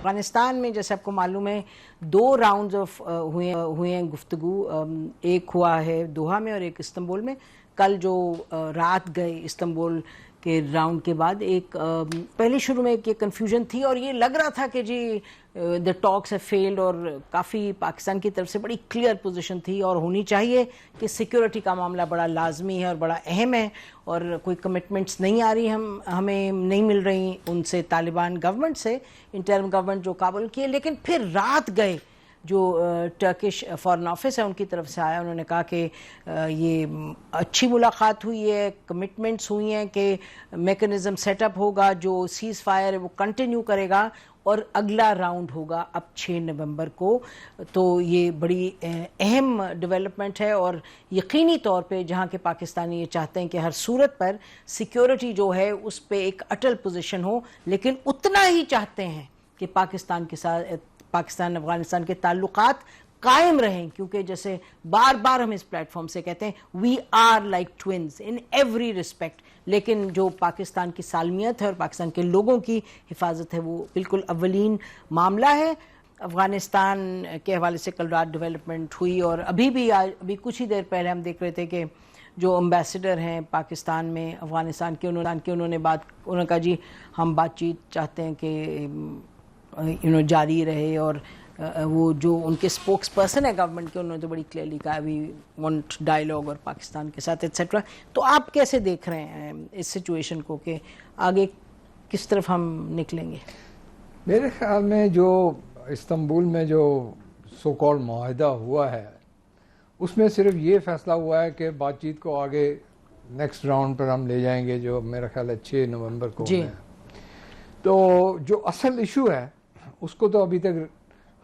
افغانستان میں جیسے آپ کو معلوم ہے 2 راؤنڈز آف ہوئے ہیں گفتگو، ایک ہوا ہے دوحہ میں اور ایک استنبول میں. کل جو رات گئے استنبول کے راؤنڈ کے بعد ایک پہلے شروع میں ایک کنفیوژن تھی اور یہ لگ رہا تھا کہ جی the talks have failed، اور کافی پاکستان کی طرف سے بڑی کلیئر پوزیشن تھی اور ہونی چاہیے کہ سیکیورٹی کا معاملہ بڑا لازمی ہے اور بڑا اہم ہے، اور کوئی کمٹمنٹس نہیں آ رہی، ہمیں نہیں مل رہی ان سے، طالبان گورنمنٹ سے، انٹرم گورنمنٹ جو کابل کی ہے. لیکن پھر رات گئے جو ٹرکش فارن آفس ہے ان کی طرف سے آیا، انہوں نے کہا کہ یہ اچھی ملاقات ہوئی ہے، کمٹمنٹس ہوئی ہیں کہ میکنزم سیٹ اپ ہوگا، جو سیز فائر ہے وہ کنٹینیو کرے گا اور اگلا راؤنڈ ہوگا اب 6 نومبر کو. تو یہ بڑی اہم ڈیولپمنٹ ہے اور یقینی طور پہ جہاں کہ پاکستانی یہ چاہتے ہیں کہ ہر صورت پر سیکیورٹی جو ہے اس پہ ایک اٹل پوزیشن ہو، لیکن اتنا ہی چاہتے ہیں کہ پاکستان کے ساتھ پاکستان افغانستان کے تعلقات قائم رہیں، کیونکہ جیسے بار بار ہم اس پلیٹ فارم سے کہتے ہیں we are like twins in every respect, لیکن جو پاکستان کی سالمیت ہے اور پاکستان کے لوگوں کی حفاظت ہے وہ بالکل اولین معاملہ ہے. افغانستان کے حوالے سے کل رات ڈیولپمنٹ ہوئی اور ابھی کچھ ہی دیر پہلے ہم دیکھ رہے تھے کہ جو امبیسڈر ہیں پاکستان میں افغانستان کے انہوں نے کہا جی ہم بات چیت چاہتے ہیں کہ جاری رہے، اور وہ جو ان کے اسپوکس پرسن ہے گورنمنٹ کے انہوں نے تو بڑی کلیئرلی کہا وی وانٹ ڈائیلاگ اور پاکستان کے ساتھ ایٹسیٹرا. تو آپ کیسے دیکھ رہے ہیں اس سچویشن کو کہ آگے کس طرف ہم نکلیں گے؟ میرے خیال میں جو استنبول میں جو سو کال معاہدہ ہوا ہے اس میں صرف یہ فیصلہ ہوا ہے کہ بات چیت کو آگے نیکسٹ راؤنڈ پر ہم لے جائیں گے جو میرا خیال ہے 6 نومبر کو جی. تو جو اصل ایشو ہے اس کو تو ابھی تک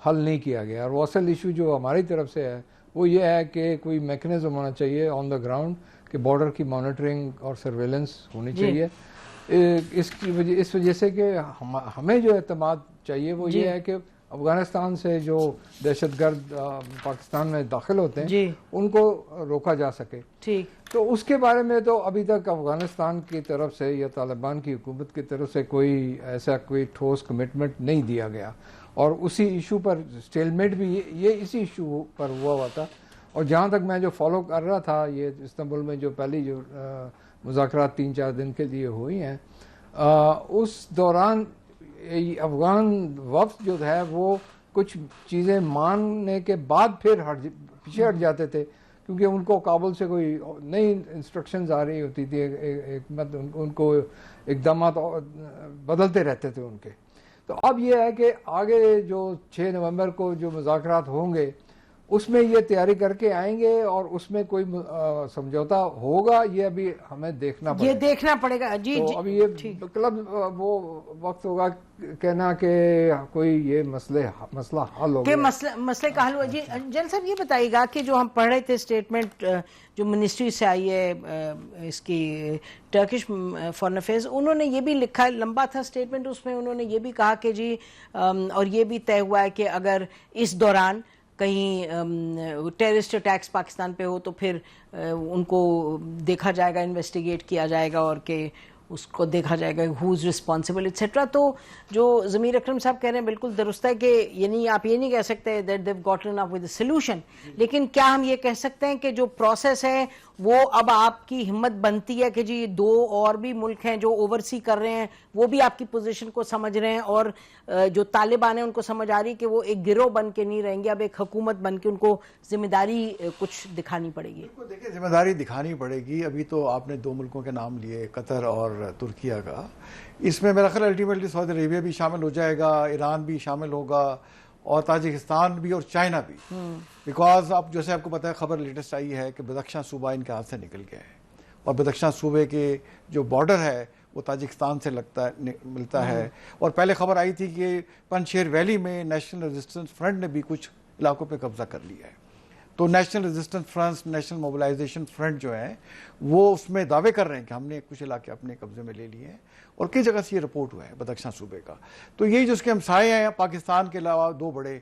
حل نہیں کیا گیا، اور وہ اصل ایشو جو ہماری طرف سے ہے وہ یہ ہے کہ کوئی میکنزم ہونا چاہیے آن دا گراؤنڈ کہ بارڈر کی مانیٹرنگ اور سرویلنس ہونی چاہیے. اس وجہ سے کہ ہمیں جو اعتماد چاہیے وہ یہ ہے کہ افغانستان سے جو دہشت گرد پاکستان میں داخل ہوتے ہیں ان کو روکا جا سکے. تو اس کے بارے میں تو ابھی تک افغانستان کی طرف سے یا طالبان کی حکومت کی طرف سے کوئی ٹھوس کمٹمنٹ نہیں دیا گیا، اور اسی ایشو پر اسٹیل میٹ بھی یہ اسی ایشو پر ہوا تھا. اور جہاں تک میں جو فالو کر رہا تھا یہ استنبول میں جو پہلی جو مذاکرات 3-4 دن کے لیے ہوئی ہیں اس دوران افغان وفد جو ہے وہ کچھ چیزیں ماننے کے بعد پھر پیچھے ہٹ جاتے تھے، کیونکہ ان کو کابل سے کوئی نئی انسٹرکشنز آ رہی ہوتی تھی، ان کو اقدامات بدلتے رہتے تھے ان کے. تو اب یہ ہے کہ آگے جو 6 نومبر کو جو مذاکرات ہوں گے اس میں یہ تیاری کر کے آئیں گے اور اس میں کوئی سمجھوتا ہوگا یہ ابھی ہمیں دیکھنا پڑے گا. جی تو ابھی یہ مطلب وہ وقت ہوگا کہنا کہ کوئی یہ مسئلہ حل ہو کہ مسئلے کا حل ہوا. جی جل صاحب یہ بتائیے گا کہ جو ہم پڑھ رہے تھے اسٹیٹمنٹ جو منسٹری سے آئی ہے اس کی ٹرکش فارن افیئرز، انہوں نے یہ بھی لکھا ہے، لمبا تھا اسٹیٹمنٹ، اس میں انہوں نے یہ بھی کہا کہ جی اور یہ بھی طے ہوا ہے کہ اگر اس دوران کہیں ٹیررسٹ اٹیکس پاکستان پہ ہو تو پھر ان کو دیکھا جائے گا، انویسٹیگیٹ کیا جائے گا اور کہ اس کو دیکھا جائے گا ہوز ریسپانسبل ایٹسیٹرا. تو جو ضمیر اکرم صاحب کہہ رہے ہیں بالکل درست ہے کہ یعنی آپ یہ نہیں کہہ سکتے that they've gotten up with a solution, لیکن کیا ہم یہ کہہ سکتے ہیں کہ جو پروسیس ہے وہ اب آپ کی ہمت بنتی ہے کہ جی 2 اور بھی ملک ہیں جو اوورسی کر رہے ہیں وہ بھی آپ کی پوزیشن کو سمجھ رہے ہیں، اور جو طالبان ہیں ان کو سمجھ آ رہی کہ وہ ایک گروہ بن کے نہیں رہیں گے، اب ایک حکومت بن کے ان کو ذمہ داری کچھ دکھانی پڑے گی؟ دیکھیں ذمہ داری دکھانی پڑے گی. ابھی تو آپ نے 2 ملکوں کے نام لیے، قطر اور ترکیہ کا. اس میں میرا خیال الٹیمیٹلی سعودی عربیہ بھی شامل ہو جائے گا، ایران بھی شامل ہوگا، اور تاجکستان بھی اور چائنا بھی. بیکاز اب جیسے آپ کو پتہ ہے خبر لیٹسٹ آئی ہے کہ بدخشاں صوبہ ان کے ہاتھ سے نکل گیا ہے، اور بدخشاں صوبے کے جو بارڈر ہے وہ تاجکستان سے ملتا ہے. اور پہلے خبر آئی تھی کہ پنشیر ویلی میں نیشنل ریزسٹنس فرنٹ نے بھی کچھ علاقوں پہ قبضہ کر لیا ہے. تو national resistance front, national mobilisation front جو ہیں وہ اس میں دعوے کر رہے ہیں کہ ہم نے کچھ علاقے اپنے قبضے میں لے لیے ہیں، اور کئی جگہ سے یہ رپورٹ ہوا ہے بدخشاں صوبے کا. تو یہی جو اس کے ہمسائے ہیں پاکستان کے علاوہ 2 بڑے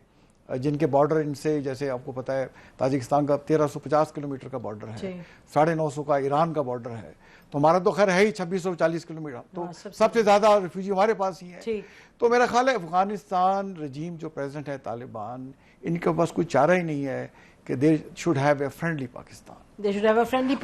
جن کے بارڈر ان سے, جیسے آپ کو پتا ہے تاجکستان کا 1350 کلومیٹر کا بارڈر ہے, 950 کا ایران کا بارڈر ہے, تو ہمارا تو خیر ہے ہی 2640 کلومیٹر, تو سب سے زیادہ ریفیوجی ہمارے پاس ہی ہے. تو میرا خیال ہے افغانستان رجیم جو پریزنٹ ہے طالبان, ان کے پاس کوئی چارہ ہی نہیں ہے کہ they should have a friendly Pakistan.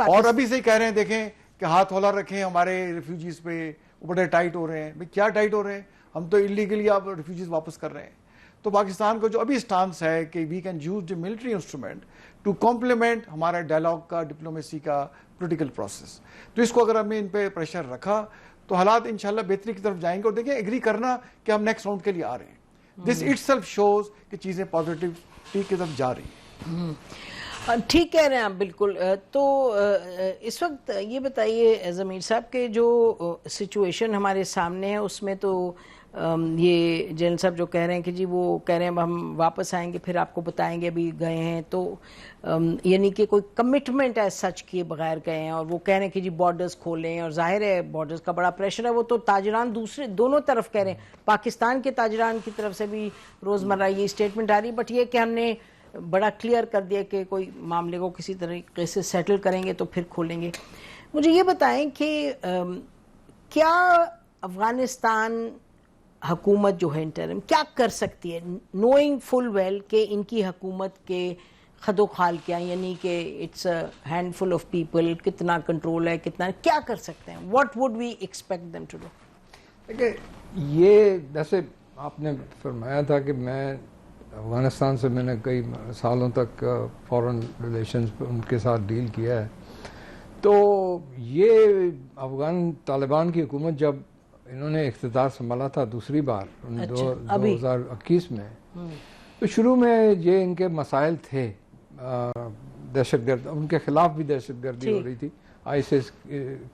اور ابھی سے ہی کہہ رہے ہیں دیکھیں کہ ہاتھ ہولا رکھیں ہمارے ریفیوجیز پہ, بڑے ٹائٹ ہو رہے ہیں. بھئی کیا ٹائٹ ہو رہے ہیں, ہم تو انلیگلی آپ ریفیوجیز واپس کر رہے ہیں. تو پاکستان کو جو ابھی سٹانس ہے کہ we can use the military instrument to complement ہمارا ڈائلاگ کا, ڈپلومیسی کا, پولیٹیکل پروسیس, تو اس کو اگر ہم نے ان پہ پریشر رکھا تو حالات انشاءاللہ بہتری کی طرف جائیں گے. اور دیکھیں ایگری کرنا کہ ہم نیکسٹ راؤنڈ کے لیے آ رہے ہیں, دس اٹ سیلف شوز کہ چیزیں پازیٹیوٹی کی طرف جا رہی ہیں. ٹھیک کہہ رہے ہیں آپ بالکل. تو اس وقت یہ بتائیے ضمیر صاحب کہ جو سچویشن ہمارے سامنے ہے اس میں تو یہ جنرل صاحب جو کہہ رہے ہیں کہ جی وہ کہہ رہے ہیں ہم واپس آئیں گے پھر آپ کو بتائیں گے ابھی گئے ہیں, تو یعنی کہ کوئی کمٹمنٹ ایز سچ کیے بغیر گئے ہیں, اور وہ کہہ رہے ہیں کہ جی بارڈرز کھولیں, اور ظاہر ہے بارڈرز کا بڑا پریشر ہے. وہ تو تاجران دوسرے دونوں طرف کہہ رہے ہیں, پاکستان کے تاجران کی طرف سے بھی روزمرہ یہ اسٹیٹمنٹ آ رہی, بٹ یہ کہ ہم نے بڑا کلیئر کر دیا کہ کوئی معاملے کو کسی طریقے سے سیٹل کریں گے تو پھر کھولیں گے. مجھے یہ بتائیں کہ کیا افغانستان حکومت جو ہے انٹرم کیا کر سکتی ہے, نوئنگ فل ویل کہ ان کی حکومت کے خد و خال کیا, یعنی کہ it's a handful of people, کتنا کنٹرول ہے, کتنا کیا کر سکتے ہیں, what would we expect them to do? دیکھیں یہ جیسے آپ نے فرمایا تھا کہ میں افغانستان سے میں نے کئی سالوں تک فارن ریلیشنز ان کے ساتھ ڈیل کیا ہے, تو یہ افغان طالبان کی حکومت جب انہوں نے اقتدار سنبھالا تھا دوسری بار 2021 میں, تو شروع میں یہ ان کے مسائل تھے, دہشت گرد, ان کے خلاف بھی دہشت گردی ہو رہی تھی ISIS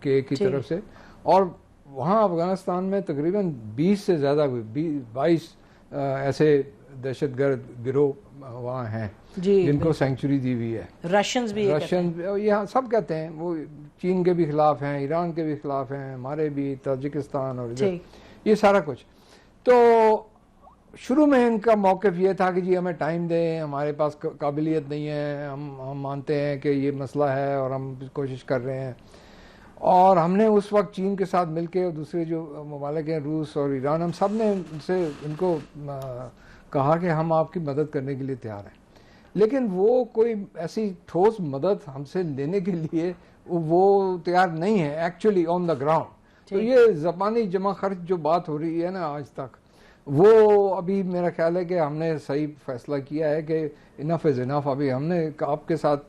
کی طرف سے, اور وہاں افغانستان میں تقریباً 20 سے زیادہ 22 ایسے دہشت گرد گروہ وہاں ہیں جن کو سینکچوری دی ہوئی ہے. رشینز بھی یہاں سب کہتے ہیں, وہ چین کے بھی خلاف ہیں, ایران کے بھی خلاف ہیں, ہمارے بھی, تاجکستان اور یہ سارا کچھ. تو شروع میں ان کا موقف یہ تھا کہ جی ہمیں ٹائم دیں, ہمارے پاس قابلیت نہیں ہے, ہم مانتے ہیں کہ یہ مسئلہ ہے اور ہم کوشش کر رہے ہیں. اور ہم نے اس وقت چین کے ساتھ مل کے, اور دوسرے جو ممالک ہیں روس اور ایران, ہم سب نے ان کو کہا کہ ہم آپ کی مدد کرنے کے لیے تیار ہیں, لیکن وہ کوئی ایسی ٹھوس مدد ہم سے لینے کے لیے وہ تیار نہیں ہے ایکچولی آن دا گراؤنڈ. تو یہ زبانی جمع خرچ جو بات ہو رہی ہے نا آج تک, وہ ابھی میرا خیال ہے کہ ہم نے صحیح فیصلہ کیا ہے کہ انف از انف. ابھی ہم نے آپ کے ساتھ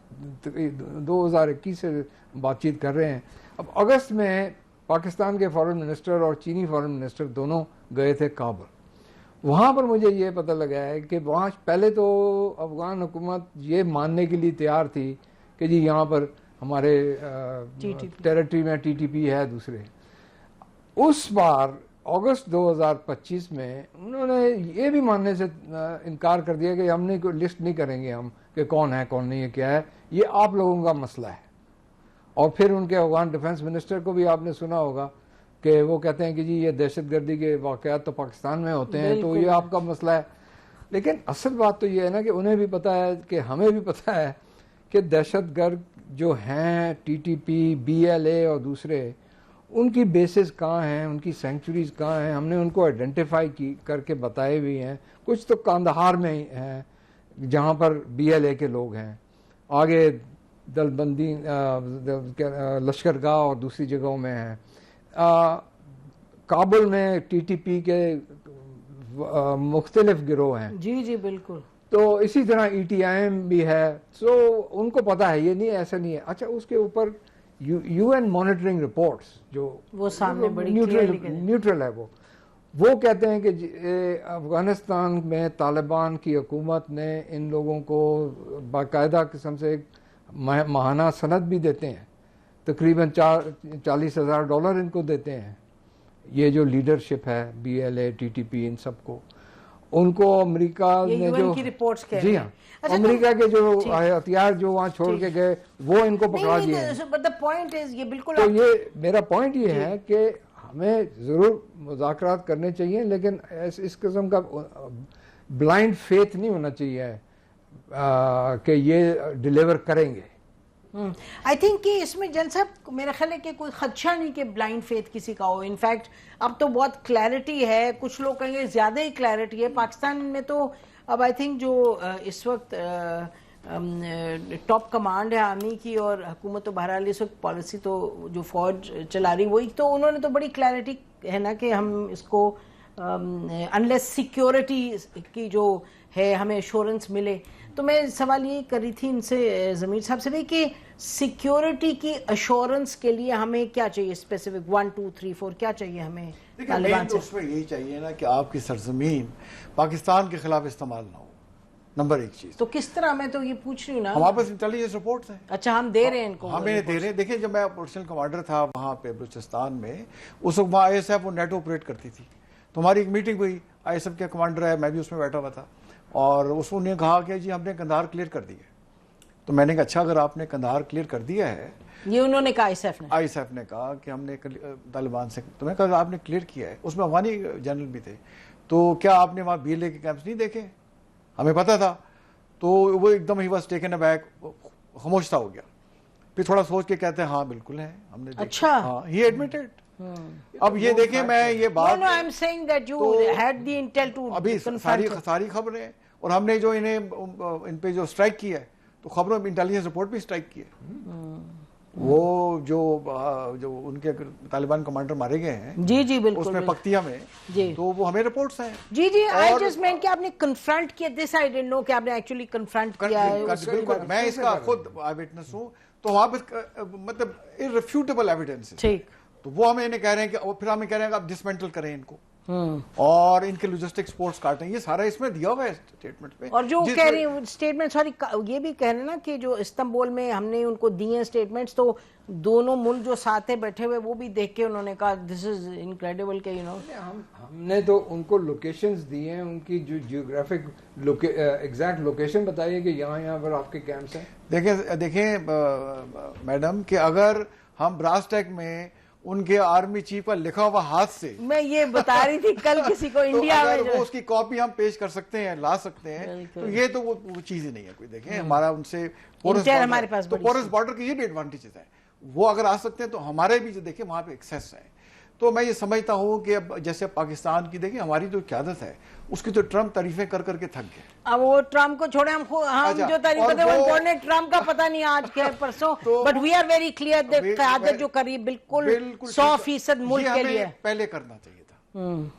2021 سے بات چیت کر رہے ہیں. اب اگست میں پاکستان کے فارن منسٹر اور چینی فارن منسٹر دونوں گئے تھے کابل. وہاں پر مجھے یہ پتہ لگا ہے کہ وہاں پہلے تو افغان حکومت یہ ماننے کے لیے تیار تھی کہ جی یہاں پر ہمارے ٹیریٹری میں TTP ہے دوسرے. اس بار اگست 2025 میں انہوں نے یہ بھی ماننے سے انکار کر دیا کہ ہم نے کوئی لسٹ نہیں کریں گے ہم کہ کون ہے کون نہیں ہے, کیا ہے, یہ آپ لوگوں کا مسئلہ ہے. اور پھر ان کے افغان ڈیفنس منسٹر کو بھی آپ نے سنا ہوگا کہ وہ کہتے ہیں کہ جی یہ دہشت گردی کے واقعات تو پاکستان میں ہوتے ہیں, تو یہ آپ کا مسئلہ ہے. لیکن اصل بات تو یہ ہے نا کہ انہیں بھی پتہ ہے کہ ہمیں بھی پتہ ہے کہ دہشت گرد جو ہیں TTP, BLA اور دوسرے, ان کی بیسز کہاں ہیں, ان کی سینکچوریز کہاں ہیں, ہم نے ان کو آئیڈینٹیفائی کر کے بتائے بھی ہیں. کچھ تو کاندہار میں ہیں جہاں پر BLA کے لوگ ہیں, آگے دل بندی لشکر گاہ اور دوسری جگہوں میں ہیں, کابل میں TTP کے مختلف گروہ ہیں. جی بالکل. تو اسی طرح ETIM بھی ہے. سو ان کو پتہ ہے, یہ نہیں ایسا نہیں ہے. اچھا اس کے اوپر UN مانیٹرنگ رپورٹس جو وہ سامنے بڑی نیوٹرل ہے, وہ کہتے ہیں کہ افغانستان میں طالبان کی حکومت نے ان لوگوں کو باقاعدہ قسم سے ایک ماہانہ سند بھی دیتے ہیں, تقریباً $40,000 ان کو دیتے ہیں. یہ جو لیڈرشپ ہے BLA TTP ان سب کو, ان کو امریکہ نے جو جی ہاں امریکہ کے جو ہتھیار جو وہاں چھوڑ کے گئے وہ ان کو پکڑا دیے ہیں. تو یہ میرا پوائنٹ یہ ہے کہ ہمیں ضرور مذاکرات کرنے چاہیے, لیکن اس قسم کا بلائنڈ فیتھ نہیں ہونا چاہیے کہ یہ ڈیلیور کریں گے. آئی تھنک کہ اس میں جن صاحب میرا خیال ہے کہ کوئی خدشہ نہیں کہ بلائنڈ فیتھ کسی کا ہو. انفیکٹ اب تو بہت کلیئرٹی ہے, کچھ لوگ کہیں گے زیادہ ہی کلیئرٹی ہے. پاکستان میں تو اب آئی تھنک جو اس وقت ٹاپ کمانڈ ہے آرمی کی اور حکومت تو بہرحال اس وقت پالیسی تو جو فوج چلا رہی وہی تو انہوں نے تو بڑی کلیئرٹی ہے نا کہ ہم اس کو انلیس سیکیورٹی کی جو ہے ہمیں ایشورنس ملے. تو میں سوال یہ کر رہی تھی ان سے ضمیر صاحب سے بھی کہ سیکیورٹی کی ایشورنس کے لیے ہمیں کیا چاہیے اسپیسیفک 1 2 3 4 کیا چاہیے ہمیں طالبان سے؟ اس میں یہی چاہیے نا کہ آپ کی سرزمین پاکستان کے خلاف استعمال نہ ہو, نمبر ایک چیز. تو کس طرح, میں تو یہ پوچھ رہی ہوں نا. ہمارے پاس انٹیلیجنس رپورٹس ہیں. اچھا ہم دے رہے ہیں ان کو. ہمیں دے رہے ہیں. دیکھیں جب میں پولیٹیشن کمانڈر تھا وہاں پہ بلوچستان میں, اس وقت وہاں ISF اور نیٹو آپریٹ کرتی تھی. تو ہماری ایک میٹنگ ہوئی, ISF کے کمانڈر ہے, میں بھی اس میں بیٹھا ہوا تھا, اور اس نے کہا کہ جی ہم نے کندھار کلیئر کر دی ہے. تو میں نے کہا اچھا اگر آپ نے کندھار کلیئر کر دیا ہے, یہ انہوں نے کہا ISF نے کہا کہ ہم نے طالبان سے, تو میں کہا آپ نے کلیئر کیا ہے, اس میں افغانی جنرل بھی تھے, تو کیا آپ نے وہاں BLA کے کیمپس نہیں دیکھے؟ ہمیں پتا تھا. تو وہ ایک دم ہی واز ٹیکن ابیک, خاموش سا ہو گیا. پھر تھوڑا سوچ کے کہتے ہیں ہاں بالکل ہے, ہم نے. اچھا, ہاں ہی ایڈمیٹڈ. اب یہ دیکھیں میں یہ بات, no, I'm saying that you had the intel to ابھی ساری خبریں, اور ہم نے جو انہیں ان پہ جو اسٹرائک کی ہے, تو خبروں میں انٹیلیجنس رپورٹ بھی اسٹرائک کی ہے. وہ جو ان کے طالبان کمانڈر مارے گئے ہیں, جی جی بالکل, اس میں پکتیا میں, تو وہ ہمیں رپورٹس ہیں. جی جی, I just meant کہ آپ نے کنفرنٹ کیا, دس I didn't know کہ آپ نے ایکچولی کنفرنٹ کیا ہے. بالکل, میں اس کا خود آئی وٹنس ہوں. تو وہاں پہ مطلب irrefutable ایویڈنس ہے. ٹھیک, تو وہ ہمیں انہیں کہہ رہے ہیں کہ پھر ہمیں کہہ رہے ہیں کہ آپ ڈسمینٹل کریں ان کو, اور ان کے لوجسٹک سپورٹس کاٹیں. یہ سارا اس میں دیا ہوا ہے اسٹیٹمنٹ پہ. اور جو کہہ رہی ہیں اسٹیٹمنٹ, سوری یہ بھی کہہ رہے ہیں نا کہ جو استنبول میں ہم نے ان کو دیے ہیں اسٹیٹمنٹس, تو دونوں ملک جو ساتھ ہیں بیٹھے ہوئے وہ بھی دیکھ کے انہوں نے کہا دس از انکریڈیبل کہ یو نو. ہم نے تو ان کو لوکیشنز دی ہیں, ان کی جو جیوگرافک ایگزیکٹ لوکیشن بتائیے کہ یہاں پر آپ کے کیمپس ہیں. دیکھیں میڈم کہ اگر ہم براسٹیک میں ان کے آرمی چیف کا لکھا ہوا ہاتھ سے, میں یہ بتا رہی تھی کل کسی کو انڈیا میں, وہ اس کی کاپی ہم پیش کر سکتے ہیں, لا سکتے ہیں, تو یہ تو وہ چیز ہی نہیں ہے کوئی. دیکھیں ہمارا ان سے ہمارے پاس تو پورس بارڈر کے یہ بھی ایڈوانٹیجز ہیں, وہ اگر آ سکتے ہیں تو ہمارے بھی جو دیکھیں وہاں پہ ایکسیس ہے. تو میں یہ سمجھتا ہوں کہ اب جیسے پاکستان کی دیکھیں ہماری جو قیادت ہے, اس کی تو ٹرمپ تعریفیں کر کر کے تھک گئے. اب وہ ٹرمپ کو چھوڑے, ہم جو تعریف کرتے ہیں وہ نے ٹرمپ کا پتہ نہیں آج کے پرسوں, but we are very clear that قیادت جو کری بالکل 100% ملک کے لیے پہلے کرنا چاہیے تھا,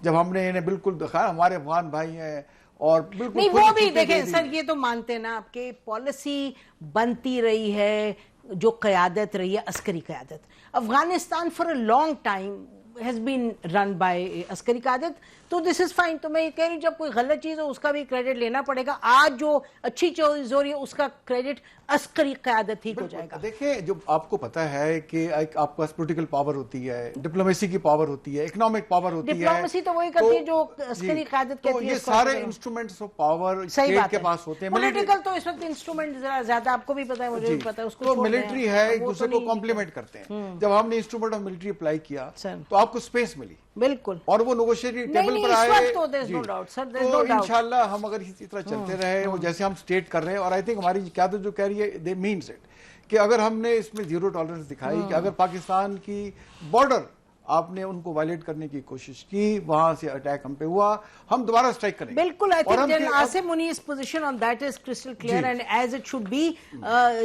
جب ہم نے انہیں بالکل دکھایا. ہمارے افغان بھائی ہیں, اور بالکل نہیں وہ بھی دیکھیں سر, یہ تو مانتے نا آپ کے پالیسی بنتی رہی ہے, جو قیادت رہی ہے عسکری قیادت. Afghanistan for a long time has been run by عسکری قیادت, تو دس از فائن. تو میں یہ کہہ رہی ہوں جب کوئی غلط چیز ہو اس کا بھی کریڈٹ لینا پڑے گا. آج جو اچھی چیز ہو رہی ہے اس کا کریڈٹ عسکری قیادت ٹھیک ہو جائے گا. دیکھیں جو آپ کو پتا ہے کہ آپ کے پاس پولیٹیکل پاور ہوتی ہے, ڈپلومیسی کی پاور ہوتی ہے, اکنامک پاور ہوتی ہے. ڈپلومیسی تو وہی کرتی ہے جو عسکری قیادت کہتی ہے. یہ سارے انسٹرومنٹس آف پاور اسٹیٹ کے پاس ہوتے ہیں. پولیٹیکل تو اس وقت انسٹرومنٹ ذرا زیادہ, آپ کو بھی پتا ہے مجھے بھی پتا ہے, اس کو تو ملٹری ہے, ایک دوسرے کو کمپلیمنٹ کرتے ہیں. جب ہم نے انسٹرومنٹ آف ملٹری اپلائی کیا تو آپ کو اسپیس ملی بالکل, اور وہ نیگوشیٹنگ ٹیبل پر آئے. تو انشاءاللہ ہم اگر اسی طرح چلتے رہے جیسے ہم اسٹیٹ کر رہے ہیں, اور آئی تھنک ہماری قیادت جو کہہ رہی ہے دے مینز اٹ, کہ اگر ہم نے اس میں زیرو ٹالرنس دکھائی کہ اگر پاکستان کی بارڈر آپ نے ان کو وائلیٹ کرنے کی کوشش کی, وہاں سے اٹیک ہم پہ ہوا, ہم دوبارہ اسٹرائک کریں گے. بالکل, I think General Asim Muni's position on that is crystal clear and as it should be.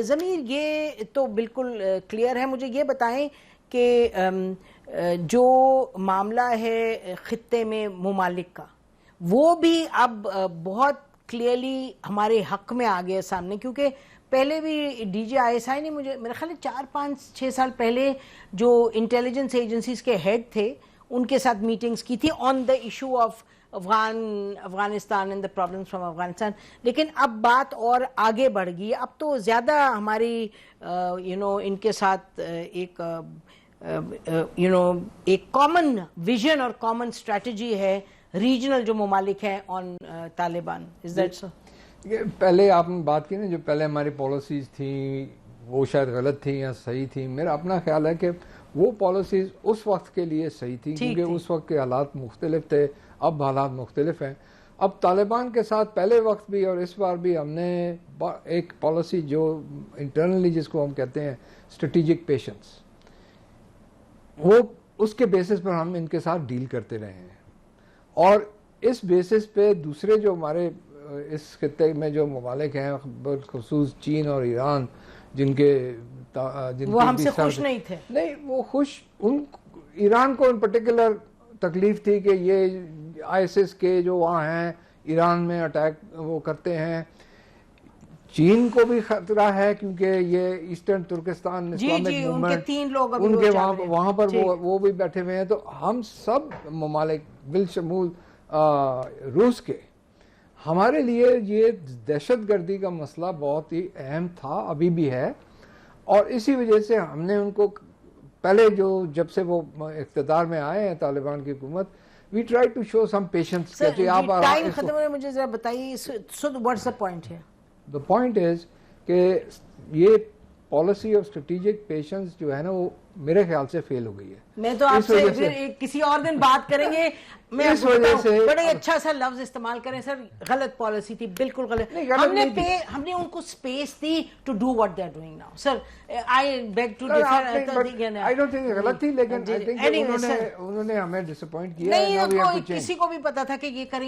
ضمیر یہ تو بالکل کلیئر ہے. مجھے یہ بتائیں کہ جو معاملہ ہے خطے میں ممالک کا, وہ بھی اب بہت کلیئرلی ہمارے حق میں آ گیا سامنے, کیونکہ پہلے بھی ڈی جی ISI نے مجھے میرے خیال 4-5-6 سال پہلے جو انٹیلیجنس ایجنسیز کے ہیڈ تھے ان کے ساتھ میٹنگز کی تھی on the issue of Afghanistan and the problems from Afghanistan. لیکن اب بات اور آگے بڑھ گئی, اب تو زیادہ ہماری ان کے ساتھ ایک ایک کامن ویژن اور کامن اسٹریٹجی ہے ریجنل جو ممالک ہیں آن طالبان. Is that so? پہلے آپ نے بات کی نا, جو پہلے ہماری پالیسیز تھیں وہ شاید غلط تھیں یا صحیح تھیں. میرا اپنا خیال ہے کہ وہ پالیسیز اس وقت کے لیے صحیح تھیں, کیونکہ اس وقت کے حالات مختلف تھے, اب حالات مختلف ہیں. اب طالبان کے ساتھ پہلے وقت بھی اور اس بار بھی ہم نے ایک پالیسی جو انٹرنلی جس کو ہم کہتے ہیں اسٹریٹجک پیشنس، وہ اس کے بیسس پر ہم ان کے ساتھ ڈیل کرتے رہے ہیں، اور اس بیسس پہ دوسرے جو ہمارے اس خطے میں جو ممالک ہیں بالخصوص چین اور ایران جن کے وہ ہم سے خوش نہیں تھے. نہیں، وہ خوش، ایران کو ان پرٹیکولر تکلیف تھی کہ یہ ISIS کے جو وہاں ہیں ایران میں اٹیک وہ کرتے ہیں. چین کو بھی خطرہ ہے کیونکہ یہ ایسٹرن ترکستان اسلامک موومنٹ ان کے وہاں پر وہ بھی بیٹھے ہوئے ہیں. تو ہم سب ممالک بالشمول روس کے، ہمارے لیے یہ دہشت گردی کا مسئلہ بہت ہی اہم تھا، ابھی بھی ہے، اور اسی وجہ سے ہم نے ان کو پہلے جب سے وہ اقتدار میں آئے ہیں طالبان کی حکومت، we try to show some patience. Time ختم ہونے، مجھے ذرا بتائیے واٹس دا پوائنٹ ہے. دا پوائنٹ از کہ یہ پالیسی آف اسٹریٹجک پیشنس جو ہے نا وہ میرے خیال سے فیل ہو گئی ہے. میں تو آپ سے کسی اور دن بات کریں گے. میں اس وجہ سے بڑے اچھا سا لفظ استعمال کریں سر، غلط پالیسی تھی، بالکل غلط. ہم نے ان کو اسپیس دی to do what they are doing now. Sir I beg to differ, I don't think غلط تھی، لیکن انہوں نے ہمیں ڈسپوائنٹ کیا. نہیں، کسی کو بھی پتا تھا کہ یہ کریں